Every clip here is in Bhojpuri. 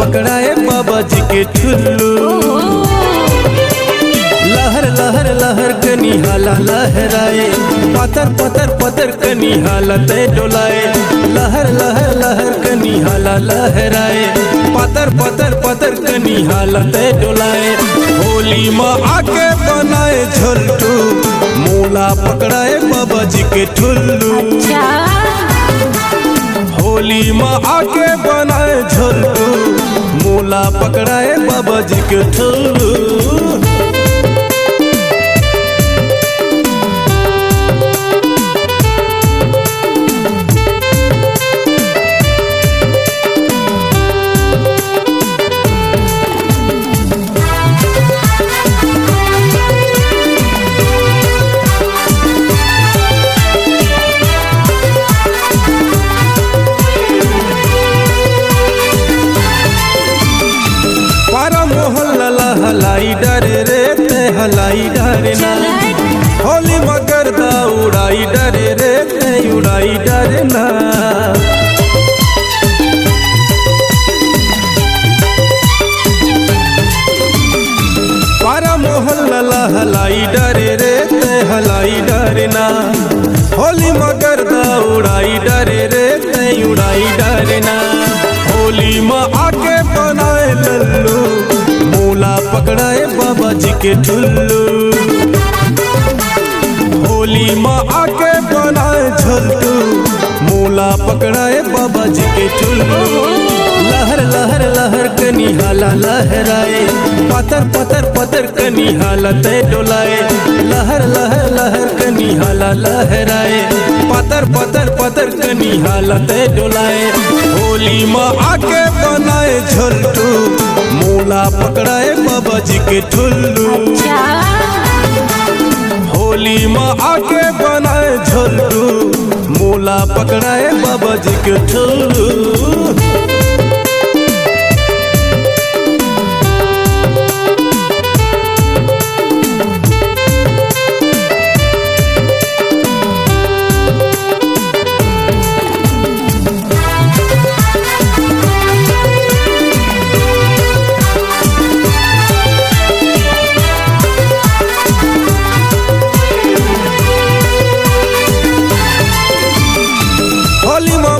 पकड़ाए बाबा जी के ठुल्लू। लहर लहर लहर कनी हाला लहराए, पतर पतर पतर कनी हालत डोलाए। लहर लहर लहर कनी हाला लहराए, पतर पतर पतर कनी हालत डोलाए। होली माँ आके बनाए झोलटू, मूला पकड़ाए बाबा जी के ठुल्लू। होली माँ आके बनाए झोलटू, मूला पकड़ाए बाबा जी के ठुल्लू। हलाई डरे रे ते हलाई डरे ना, होली मगर दा उड़ाई डरे रे ते उड़ाई डरे ना। पारा मोहल्ला हलाई डरे रे ते हलाई डरे ना, होली मगर दा उड़ाई डरे रे ते उड़ाई डरे ना। होली माँ आके बनाए लल्लू, मूला पकड़ाए बाबा जी के ठुल्लू। होली माँ आके बनाए झोलटू, मूला पकड़ाए बाबा जी के ठुल्लू। लहर लहर लहर कनी हाला लहराए, पतर पतर पतर कनी हालत डोलाए। लहर लहर लहर कनी हाला लहराए, पतर पतर पतर कनी हालत डोलाए। होली माँ आके बनाए झोलटू, मूला पकड़ाए बाबा जी के ठुल्लू। होली माँ आके बनाए झोलटू, मूला पकड़ाए बाबा जी के ठुल्लू।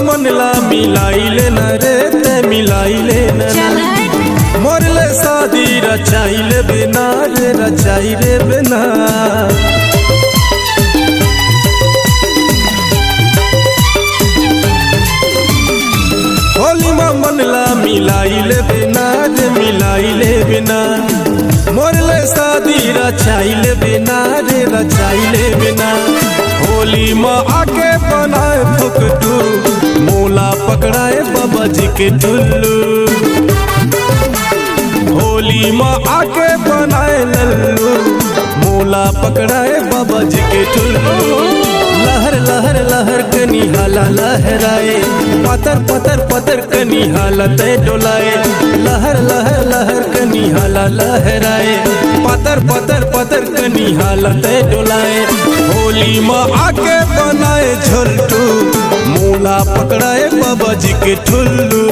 मनला मिलाई लेना रे ते मिलाई लेना, मोरले शादी रचाई ले बिना रे रचाई रे बिना। होली माँ मनला मिलाई ले बिना रे मिलाई ले बिना, मोरले शादी रचाई ले बिना रे रचाई ले बिना। होली माँ आके बनाए फुकटू, मूला पकड़ाए बाबा जी के ठुल्लू। होली माँ आके बनाए लल्लू, मूला पकड़ाए बाबा जी के ठुल्लू। लहर लहर लहर कनी हाला लहराए, पतर पतर पतर कनी हालत डोलाए। लहर लहर लहर कनी हाला लहराए, पतर पतर पतर कनी हालत डोलाए। होली माँ आके बनाए झोलटू, मूला पकड़ाए बाबा जी के ठुल्लू।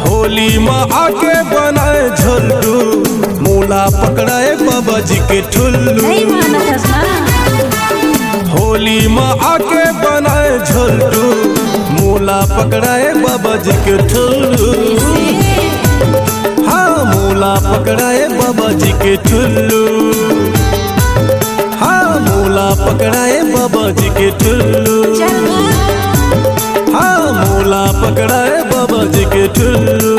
होली माँ आके बनाए झोलटू, मूला पकड़ाए बाबा जी के ठुल्लू। होली माँ आके बनाए झोलटू, मूला पकड़ाए बाबा जी के ठुल्लू। हाँ मूला पकड़ाए बाबा जी के ठुल्लू, हाँ मूला पकड़ाए बाबा जी के ठुल्लू। हाँ मूला पकड़ाए बाबा जी के ठुल्लू।